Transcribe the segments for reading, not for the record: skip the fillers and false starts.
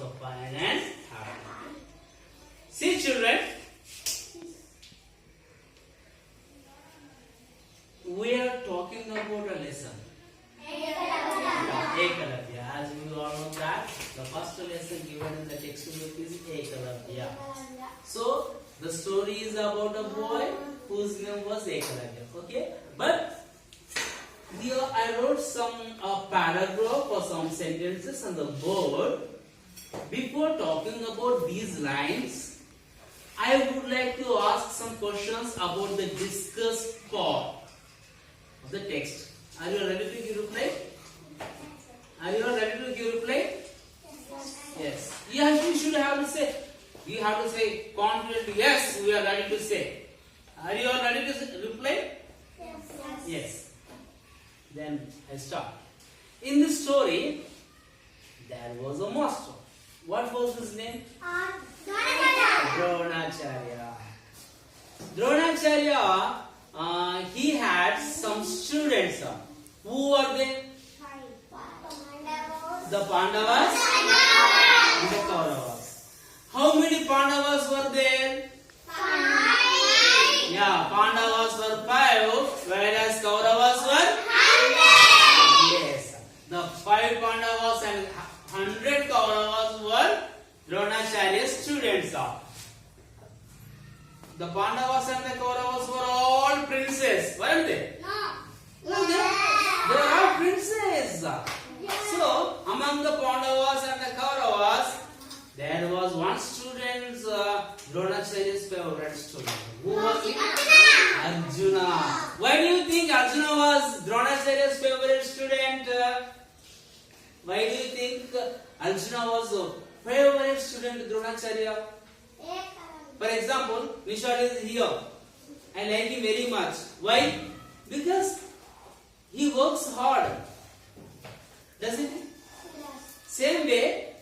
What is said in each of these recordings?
so fine and happy. See children, we are talking about a lesson. Ekalavya. As we all know that the first lesson given in the textbook is Ekalavya. So the story is about a boy whose name was Ekalavya. Okay, but here I wrote some paragraph or some sentences on the board. Before talking about these lines, I would like to ask some questions about the discussed part of the text. Are you ready to give reply? Are you ready to give reply? Yes. Yes, you should have to say. You have to say confidently, yes, we are ready to say. Are you all ready to reply? Yes. Yes. Then I start. In this story, there was a master. What was his name? Dronacharya. Dronacharya, he had some students. Who are they? The Pandavas and the Kauravas. How many Pandavas were there? 5. Yeah, Pandavas were 5, whereas Kauravas were 100. yes. The 5 Pandavas and 100 Kauravas were Dronacharya's students. The Pandavas and the Kauravas were all princes, weren't they? No. They are all princes. So, among the Pandavas and the Kauravas, there was one student, Dronacharya's favorite student. Who was it? Arjuna. Why do you think Arjuna was Dronacharya's favorite student? Why do you think Arjuna was a favorite student to Dronacharya? For example, Nishad is here. I like him very much. Why? Because he works hard. Doesn't he? Same way,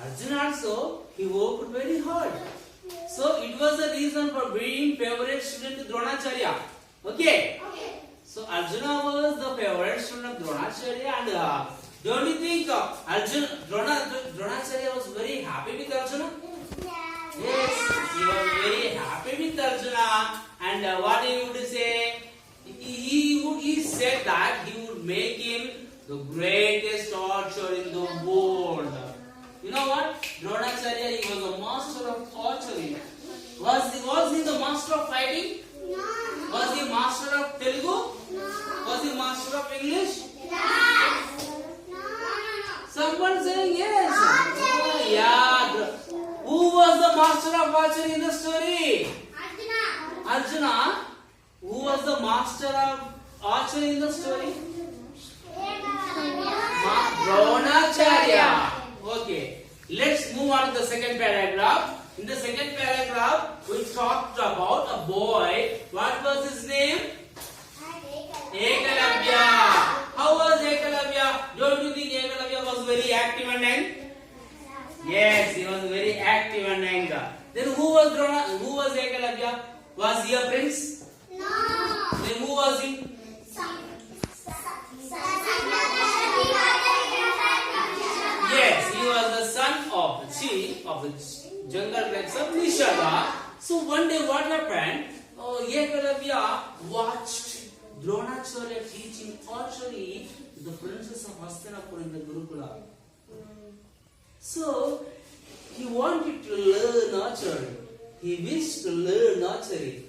Arjuna also, he worked very hard. So it was the reason for being favorite student to Dronacharya. Okay? So Arjuna was the favorite student of Dronacharya, and don't you think Dronacharya was very happy with Arjuna? Yes, he was very happy with Arjuna, and what he would say, he said that he would make him the greatest archer in the world. You know what? Dronacharya, he was a master of archery. Was he the master of fighting? No. Was he master of Telugu? No. Was he master of English? Yes. No. Someone saying yes. Oh, yeah. Who was the master of archery in the story? Arjuna. Who was the master of archery in the story? Dronacharya. Okay. Let's move on to the second paragraph. In the second paragraph, we talked about a boy. What was his name? Ekalavya. How was Ekalavya? Don't you think Ekalavya was very active and young? Yes, he was very active and young. Then who was Ekalavya? Was he a prince? No. Then who was he? Yes, he was the son of the chief of the jungle tribes of Nishada. So one day what happened? Ekalavya watched Dronacharya teaching archery to the princess of Hastinapur in the Gurukula. So he wanted to learn archery. He wished to learn archery.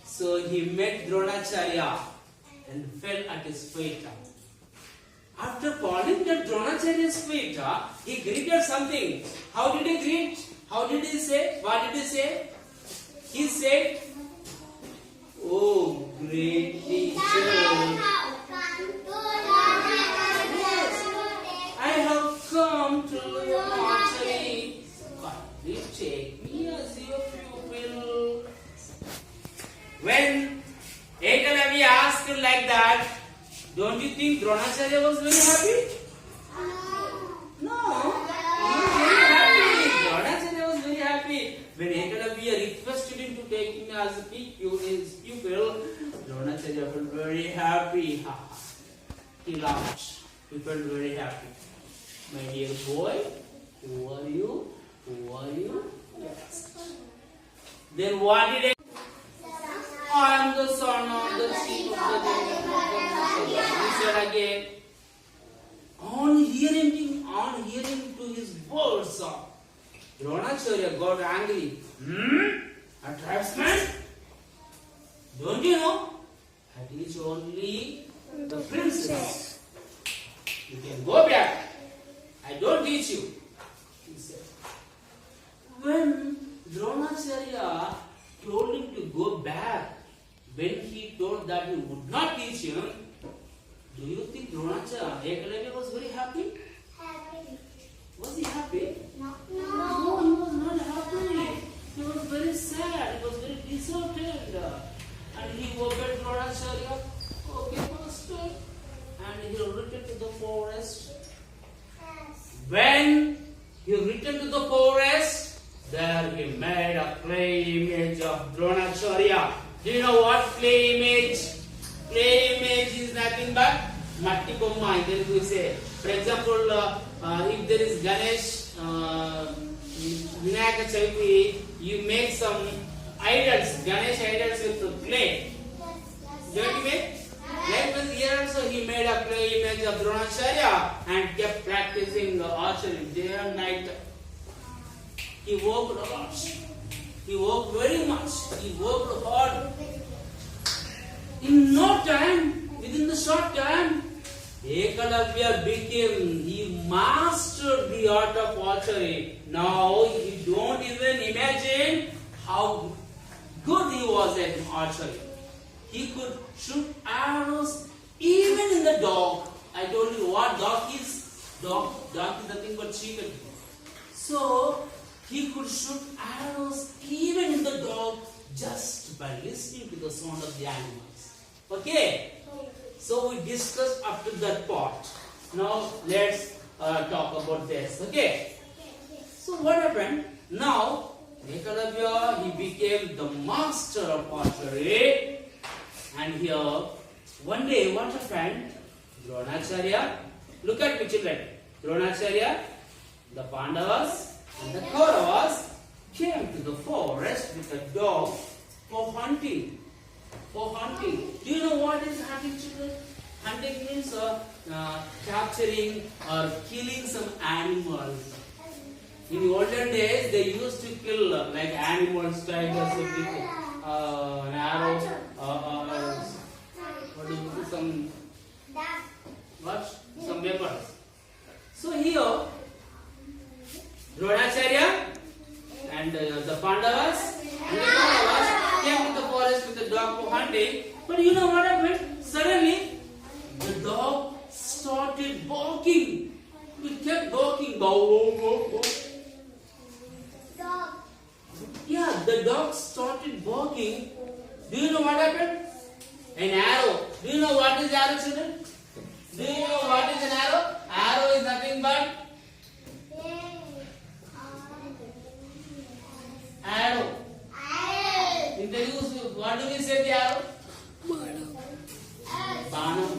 So he met Dronacharya and fell at his feet. After falling at Dronacharya's feet, he greeted something. How did he greet? How did he say? What did he say? He said, "Oh, great teacher, I have come to learn archery. Please take me as your pupil." When Ekalavya asked like that, don't you think Dronacharya was very happy? No. He was very happy. Dronacharya was very happy. When Ekalavya requested him to take him as his pupil, Dronacharya felt very happy. He laughed. He felt very happy. My dear boy, Who are you? Who are you? Yes. Then what did I? I am the son of the chief of the He said again. On hearing to his words, Dronacharya got angry. A tribesman? Don't you know? That is only the princess. You can go back. I don't teach you. He said. When Dronacharya told him to go back, when he told that he would not teach him, do you think Dronacharya Ekalavya was very happy? Happy. Was he happy? No. No, he was not happy. He was very sad. He was very disheartened. And he obeyed Dronacharya. Okay, master. And he returned to the forest. Yes. When he returned to the forest, there he made a clay image of Dronacharya. Do you know what clay image? Clay image is nothing but matti bomma. In Telugu we say. For example, if there is Ganesh, Vinayaka Chavithi, you make some idols, Ganesh idols with clay. Don't you make? Likewise here also he made a clay image of Dronacharya and kept practicing archery day and night. He worked a lot. He worked very much. He worked hard. In no time, within the short time, Ekalavya he mastered the art of archery. Now you don't even imagine how good he was at archery. He could shoot arrows even in the dog. I told you what dog is. Dog is nothing but chicken. So he could shoot arrows even in the dog just by listening to the sound of the animals. Okay? So we discussed up to that part. Now let's talk about this. Okay? So what happened? Now Ekalavya, he became the master of archery. And here, one day what happened? Dronacharya, look at me children. Dronacharya, the Pandavas and the Kauravas came to the forest with a dog for hunting. For hunting. Do you know what is hunting, children? Hunting means capturing or killing some animals. In the olden days, they used to kill like animals, tigers, an arrow, some weapons. So here, Dronacharya and the Pandavas and the Kauravas came to the forest with the dog for hunting. But you know what happened? Suddenly, the dog started barking. It kept barking. Yeah, the dog started barking. Do you know what happened? An arrow. Do you know what is arrow, children? Do you know what is an arrow? Arrow is nothing but arrow. In Telugu, what do we say the arrow? Banam.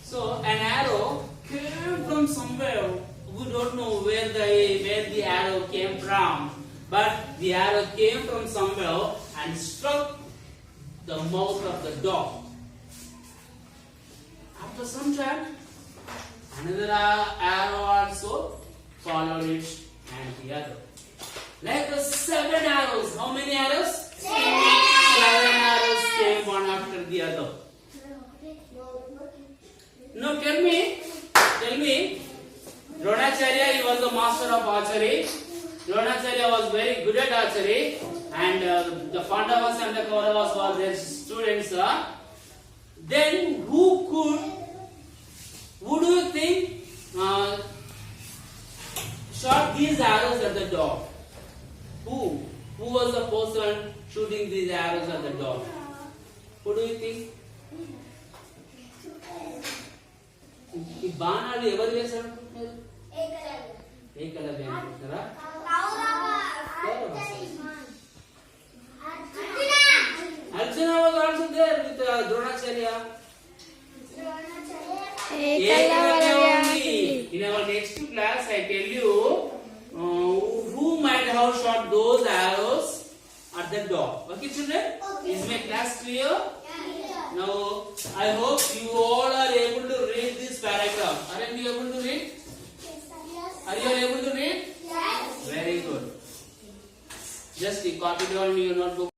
So an arrow came from somewhere. We don't know where the arrow came from, but the arrow came from somewhere and struck the mouth of the dog. After some time, another arrow also followed it, and the other. Like the 7 arrows. How many arrows? 7 arrows came one after the other. No, tell me. Dronacharya, he was the master of archery. Dronacharya was very good at archery, and the Pandavas and the Kauravas were their students. Then who do you think shot these arrows at the dog? Who was the person shooting these arrows at the dog? Who do you think? ఈ బాణాలు ఎవరు వేశారు అనుకుంటున్నారు? ఏకలవ్య అనుకుంటున్నారా? Arjuna was also there with Dronacharya. Ekalavya only. In our next class I tell you who might have shot those arrows at the dog. Okay, children? Okay. Is my class clear? Yeah. Now, I hope you all are able to read this paragraph. Are you able to read? Yes. Are you able to read? Yes. Very good. Just copy down your notebook.